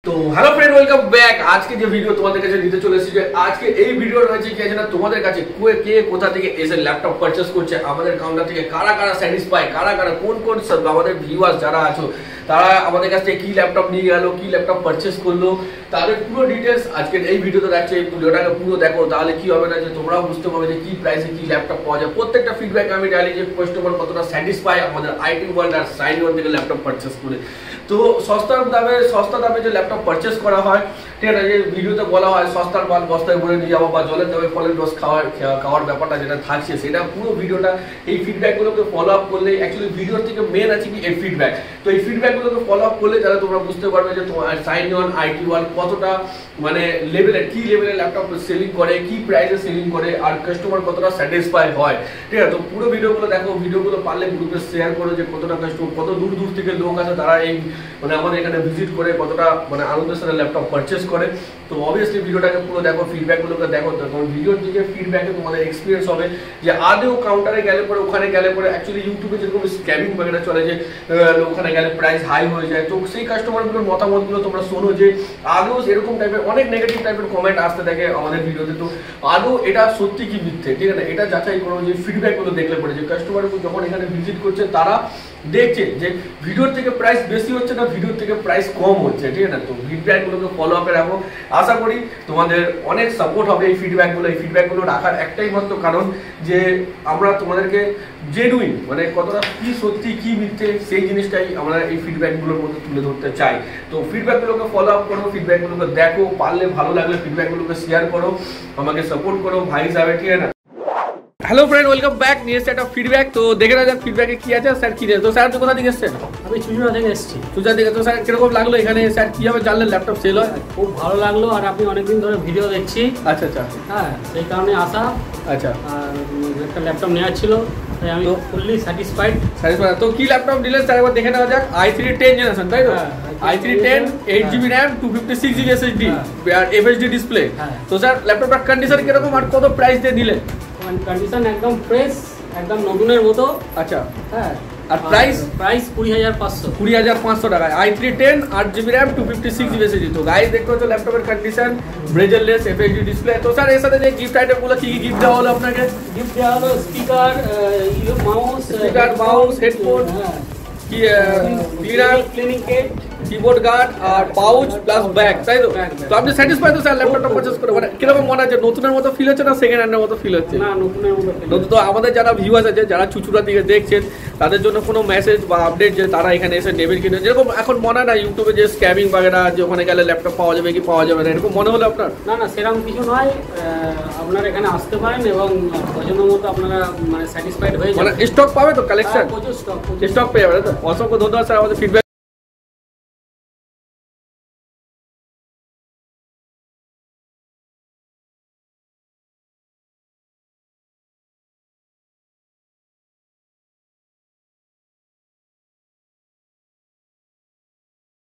তো hello friend, welcome back. আজকে যে ভিডিও তোমাদের কাছে দিতে চলে এসেছি, আজকে এই ভিডিও রয়েছে কি আছে না, তোমাদের কাছে কে কোথা থেকে এসে ল্যাপটপ পারচেস করছে, আমাদের কাউন্টার থেকে কারা কারা স্যাটিসফাই, কারা কারা কোন আমাদের ভিউয়ার্স যারা আছো তারা আমাদের কাছ থেকে কি ল্যাপটপ নিয়ে গেল, কি ল্যাপটপ পারচেস করলো, তাদের পুরো ডিটেলস আজকের এই ভিডিওতে দেখছে। এই ভিডিওটাকে পুরো দেখো, তাহলে কি হবে না যে তোমরাও বুঝতে পারবে যে কি প্রাইসে কি ল্যাপটপ পাওয়া যায়। প্রত্যেকটা ফিডব্যাক আমি ডালি যে কাস্টমার কতটা স্যাটিসফাই আমাদের আইটি ওয়ার্ল্ড আর সাইন ওয়ান থেকে ল্যাপটপ পারচেস করে। তো সস্তা দামে যে ল্যাপটপ পারচেস করা হয়, ঠিক আছে, যে ভিডিওতে বলা হয় সস্তার মাল বস্তায় ভরে নিয়ে যাবো বা জলের দামে ফলের রস খাওয়ার ব্যাপারটা যেটা থাকছে, সেটা পুরো ভিডিওটা এই ফিডব্যাকগুলোকে ফলো আপ করলে, অ্যাকচুয়ালি ভিডিওর থেকে মেন আছে কি এই ফিডব্যাক। তো এই ফিডব্যাকগুলোকে ফলো আপ করলে তাহলে তোমরা বুঝতে পারবে যে তোমার সাইন ওয়ান আইটি ওয়ার্ল্ড কতটা মানে লেভেলের, কি লেভেলের ল্যাপটপ সেলিং করে, কি প্রাইসে সেলিং করে, আর কাস্টমার কতটা স্যাটিসফাই হয়। ঠিক আছে, তো পুরো ভিডিওগুলো দেখো, ভিডিওগুলো পারলে গ্রুপে শেয়ার করো যে কতটা কাস্টমার, কত দূর দূর থেকে লোক আছে তারা এই মানে আমাদের এখানে ভিজিট করে কতটা মানে আনন্দের সাথে ল্যাপটপ পারচেস করে। তো অবভিয়াসলি ভিডিওটাকে পুরো দেখো, ফিডব্যাকগুলোকে দেখো, কারণ ভিডিওর দিকে ফিডব্যাকে তোমাদের এক্সপিরিয়েন্স হবে যে আদৌ কাউন্টারে গেলে পরে, ওখানে গেলে পরে অ্যাকচুয়ালি ইউটিউবে যেরকম স্ক্যামিং বাগেরা চলে যে ওখানে গেলে প্রাইস হাই হয়ে যায়, তো সেই কাস্টমারগুলোর মতামতগুলো তোমরা শোনো যে আদৌ এরকম টাইপের অনেক নেগেটিভ টাইপের কমেন্ট আসতে থাকে আমাদের ভিডিওতে। তো আদৌ এটা সত্যি কি মিথ্যে, ঠিক আছে, এটা যাচাই করো যে ফিডব্যাকগুলো দেখলে পরে যে কাস্টমার যখন এখানে ভিজিট করছে তারা দেখছে যে ভিডিওর থেকে প্রাইস বেশি হচ্ছে না, ভিডিওর থেকে প্রাইস কম হচ্ছে, ঠিক আছে। তো ফিডব্যাকগুলোকে ফলো আপে রাখো, আশা করি তোমাদের অনেক সাপোর্ট হবে এই ফিডব্যাকগুলো রাখার একটাই মাত্র কারণ যে আমরা তোমাদেরকে জেনুইন মানে কতটা কি সত্যি কি মিথ্যে সেই জিনিসটাই আমরা এই ফিডব্যাকগুলোর মধ্যে তুলে ধরতে চাই। তো ফিডব্যাকগুলোকে ফলো আপ করো, ফিডব্যাকগুলোকে দেখো, পারলে ভালো লাগলে ফিডব্যাকগুলোকে শেয়ার করো, আমাকে সাপোর্ট করো ভাই হিসাবে, ঠিক আছে। Hello friend, welcome back. নিয়ে এসছে একটা ফিডব্যাক, তো দেখে না যাক ফিডব্যাকে কি আছে। স্যার কি তো স্যার তো কোথা থেকে এসছেন? আমি চুচুড়া থেকে এসেছি। চুচুড়া থেকে। তো স্যার কিরকম লাগলো এখানে, স্যার কিভাবে জানলেন ল্যাপটপ সেল হয়? খুব ভালো লাগলো, আর আপনি অনেকদিন ধরে ভিডিও দেখছি। আচ্ছা আচ্ছা, হ্যাঁ, সেই কারণে আসা। আচ্ছা, আর একটা ল্যাপটপ নেওয়ার ছিল, তাই আমি ফুললি স্যাটিসফাইড। তো কি ল্যাপটপ নিলেন স্যার একবার দেখে নেওয়া যাক। i3 10 জেনারেশন, তাই তো? i3 10 8GB RAM 256GB SSD আর FHD ডিসপ্লে। তো স্যার ল্যাপটপটার কন্ডিশন কিরকম আর কত প্রাইস দিয়ে দিলেন? কন্ডিশন একদম ফ্রেশ, একদম নতুনের মতো। আচ্ছা, হ্যাঁ। আর প্রাইস 20,500 টাকা। i3 10 8GB RAM 256GB SSD। তো গাইস দেখতে হচ্ছে ল্যাপটপের কন্ডিশন, ব্রেজেললেস, FHD ডিসপ্লে। তো স্যার এর সাথে যে গিফট আইটেমগুলো কি কি গিফট দেওয়া হলো আপনাকে? গিফট দেওয়া হলো স্পিকার, মাউস, হেডফোন, কি ক্লিনিং কিট, কিবোর্ড গার্ড আর পাউচ প্লাস ব্যাগ, তাই তো? তো আপনি স্যাটিসফাইড তো স্যার ল্যাপটপটা পারচেজ করে? মানে কিরকম মনে হচ্ছে, নতুনের মতো ফিল হচ্ছে না সেকেন্ড হ্যান্ডের মতো ফিল হচ্ছে? না, নতুনের মতো। তো আমাদের যারা ভিউয়ার্স আছে, যারা চুচুড়া থেকে দেখছেন, তাদের জন্য কোনো মেসেজ বা আপডেট যে তারা এখানে এসে নেবেন কিনা, যেরকম এখন মনে হয় না ইউটিউবে যে স্ক্যামিং বাগেরা যে ওখানে গেলে ল্যাপটপ পাওয়া যাবে কি পাওয়া যাবে না, এরকম মনে হলো আপনার? না না, সেরকম কিছু নয়। আপনারা এখানে আসতে পারেন এবং পছন্দ মতো আপনারা মানে স্যাটিসফাইড হয়ে যাবেন। মানে স্টক পাবে তো, কালেকশন প্রচুর স্টক পেয়ে যাবে। তো অসংখ্য ধন্যবাদ স্যার আমাদের ফিডব্যাক